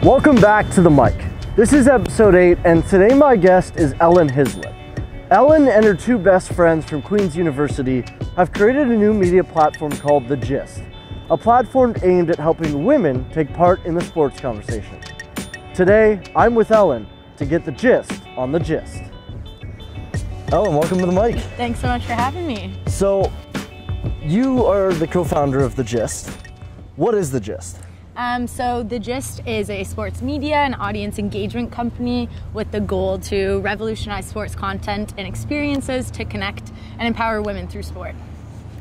Welcome back to The Mic. This is episode 8, and today my guest is Ellen Hyslop. Ellen and her two best friends from Queen's University have created a new media platform called The Gist, a platform aimed at helping women take part in the sports conversation. Today, I'm with Ellen to get the gist on The Gist. Ellen, welcome to The Mic. Thanks so much for having me. So, you are the co-founder of The Gist. What is The Gist? So The Gist is a sports media and audience engagement company with the goal to revolutionize sports content and experiences to connect and empower women through sport.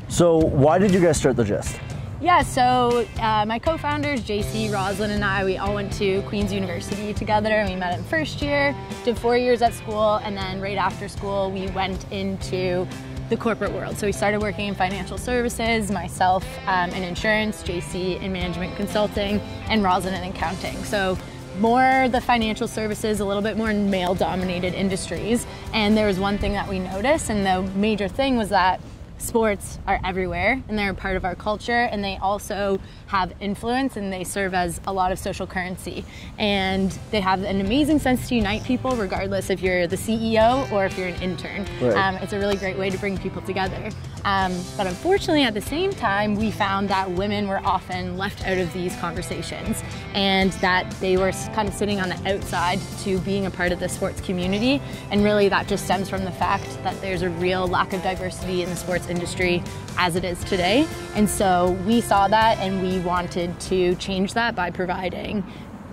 So why did you guys start The Gist? Yeah, so my co-founders, Jacie, Roslyn, and I, we all went to Queen's University together, and we met in first year, did 4 years at school, and then right after school, we went into the corporate world. So we started working in financial services, myself in insurance, Jacie in management consulting, and Roslyn in accounting. So more the financial services, a little bit more male-dominated industries. And there was one thing that we noticed, and the major thing was that sports are everywhere and they're a part of our culture, and they also have influence and they serve as a lot of social currency, and they have an amazing sense to unite people regardless if you're the CEO or if you're an intern. Right. It's a really great way to bring people together. But unfortunately at the same time we found that women were often left out of these conversations, and that they were kind of sitting on the outside to being a part of the sports community, and really that just stems from the fact that there's a real lack of diversity in the sports industry as it is today. And so we saw that and we wanted to change that by providing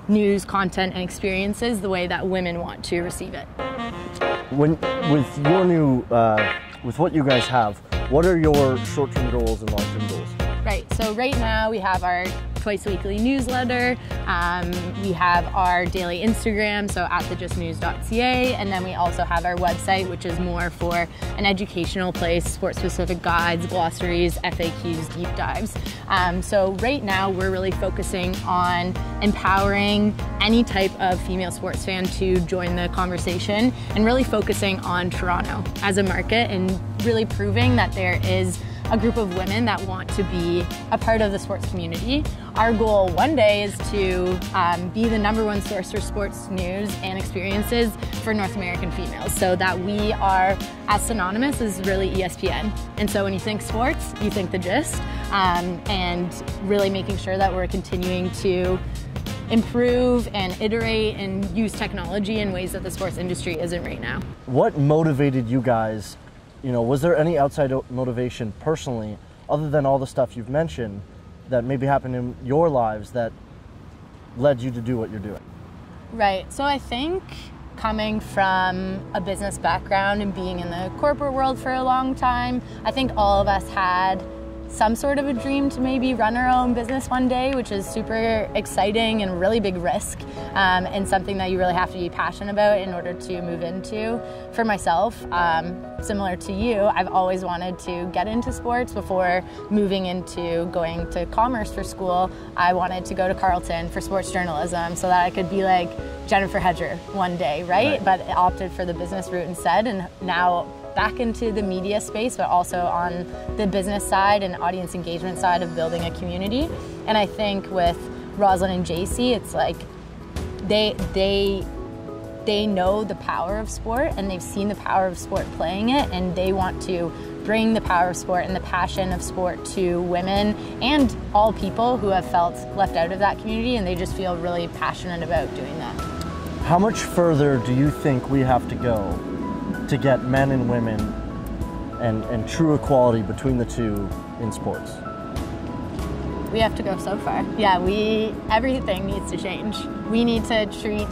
news, content, and experiences the way that women want to receive it. With your new, with what you guys have, what are your short-term goals and long-term goals? Right, so right now we have our twice weekly newsletter, we have our daily Instagram, so at thegistnews.ca, and then we also have our website, which is more for an educational place, sports-specific guides, glossaries, FAQs, deep dives. So right now we're really focusing on empowering any type of female sports fan to join the conversation, and really focusing on Toronto as a market, and really proving that there is a group of women that want to be a part of the sports community. Our goal one day is to be the #1 source for sports news and experiences for North American females, so that we are as synonymous as really ESPN. And so when you think sports, you think The Gist, and really making sure that we're continuing to improve and iterate and use technology in ways that the sports industry isn't right now. What motivated you guys? You know, was there any outside motivation personally, other than all the stuff you've mentioned, that maybe happened in your lives that led you to do what you're doing? Right, so I think coming from a business background and being in the corporate world for a long time, I think all of us had some sort of a dream to maybe run our own business one day, which is super exciting and really big risk, and something that you really have to be passionate about in order to move into. For myself, similar to you, I've always wanted to get into sports. Before moving into going to commerce for school, I wanted to go to Carleton for sports journalism so that I could be like Jennifer Hedger one day, right? But I opted for the business route instead, and now back into the media space, but also on the business side and audience engagement side of building a community. And I think with Roslyn and Jacie, it's like they know the power of sport, and they've seen the power of sport playing it, and they want to bring the power of sport and the passion of sport to women and all people who have felt left out of that community, and they just feel really passionate about doing that. How much further do you think we have to go to get men and women and true equality between the two in sports? We have to go so far. Yeah, everything needs to change. We need to treat,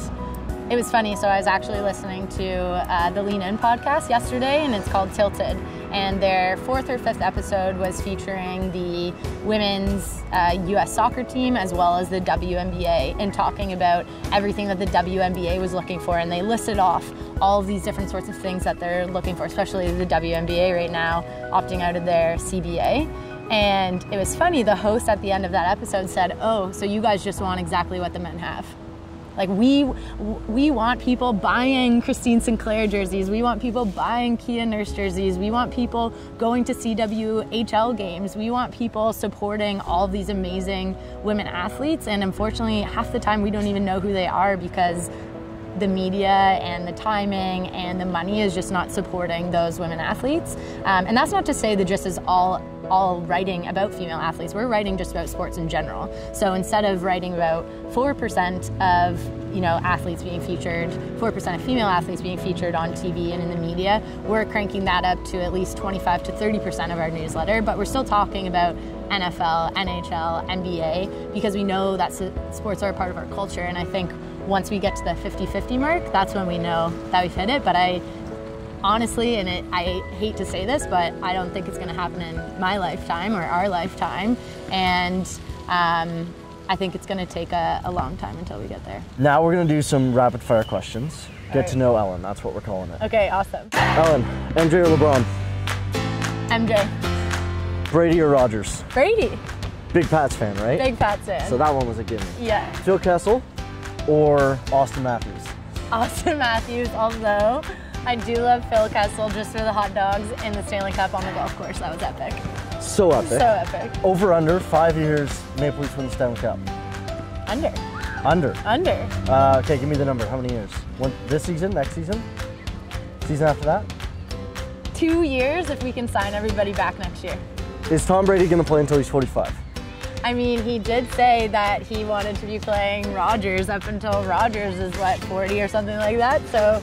it was funny, so I was actually listening to the Lean In podcast yesterday, and it's called Tilted, and their 4th or 5th episode was featuring the women's US soccer team as well as the WNBA, and talking about everything that the WNBA was looking for, and they listed off all of these different sorts of things that they're looking for, especially the WNBA right now opting out of their CBA. And it was funny, the host at the end of that episode said, "Oh, so you guys just want exactly what the men have." Like we want people buying Christine Sinclair jerseys. We want people buying Kia Nurse jerseys. We want people going to CWHL games. We want people supporting all of these amazing women athletes. And unfortunately, half the time we don't even know who they are because the media and the timing and the money is just not supporting those women athletes. And that's not to say the Gist is all writing about female athletes. We're writing just about sports in general. So instead of writing about 4% of athletes being featured, 4% of female athletes being featured on TV and in the media, we're cranking that up to at least 25 to 30% of our newsletter. But we're still talking about NFL, NHL, NBA, because we know that sports are a part of our culture. And I think once we get to the 50-50 mark, that's when we know that we've hit it. But I honestly, I hate to say this, but I don't think it's going to happen in my lifetime or our lifetime. And I think it's going to take a long time until we get there. Now we're going to do some rapid fire questions. Get to know Ellen, that's what we're calling it. Okay, awesome. Ellen, MJ or LeBron? MJ. Brady or Rodgers? Brady. Big Pats fan, right? Big Pats fan. So that one was a gimme. Yeah. Phil Kessel or Austin Matthews? Austin Matthews, although I do love Phil Kessel just for the hot dogs in the Stanley Cup on the golf course. That was epic. So epic. So epic. Over, under, 5 years, Maple Leafs win the Stanley Cup. Under. Under? Under. Okay, give me the number. How many years? This season, next season? Season after that? 2 years if we can sign everybody back next year. Is Tom Brady going to play until he's 45? I mean, he did say that he wanted to be playing Rodgers up until Rodgers is, what, 40 or something like that? So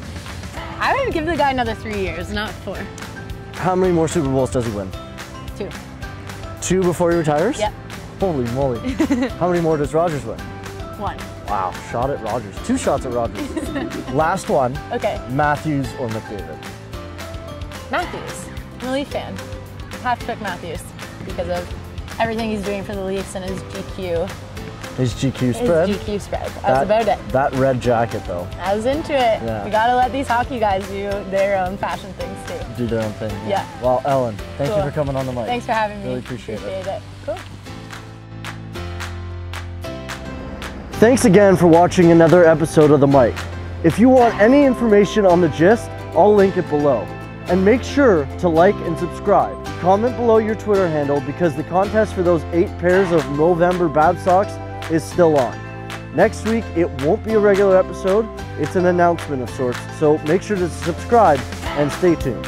I would give the guy another 3 years, not 4. How many more Super Bowls does he win? 2. 2 before he retires? Yep. Holy moly. How many more does Rodgers win? 1. Wow, shot at Rodgers. 2 shots at Rodgers. Last one. Okay. Matthews or McDavid? Matthews. I'm a Leaf fan. Have to pick Matthews because of everything he's doing for the Leafs and his GQ. His GQ spread? His GQ spread. That's about it. That red jacket, though. I was into it. Yeah. We gotta let these hockey guys do their own fashion things too. Do their own thing. Yeah. Well, Ellen, thank Cool. you for coming on the mic. Thanks for having me. Really appreciate it. Cool. Thanks again for watching another episode of The Mic. If you want any information on The Gist, I'll link it below. And make sure to like and subscribe. Comment below your Twitter handle because the contest for those 8 pairs of November Bab socks is still on. Next week, it won't be a regular episode. It's an announcement of sorts, so make sure to subscribe and stay tuned.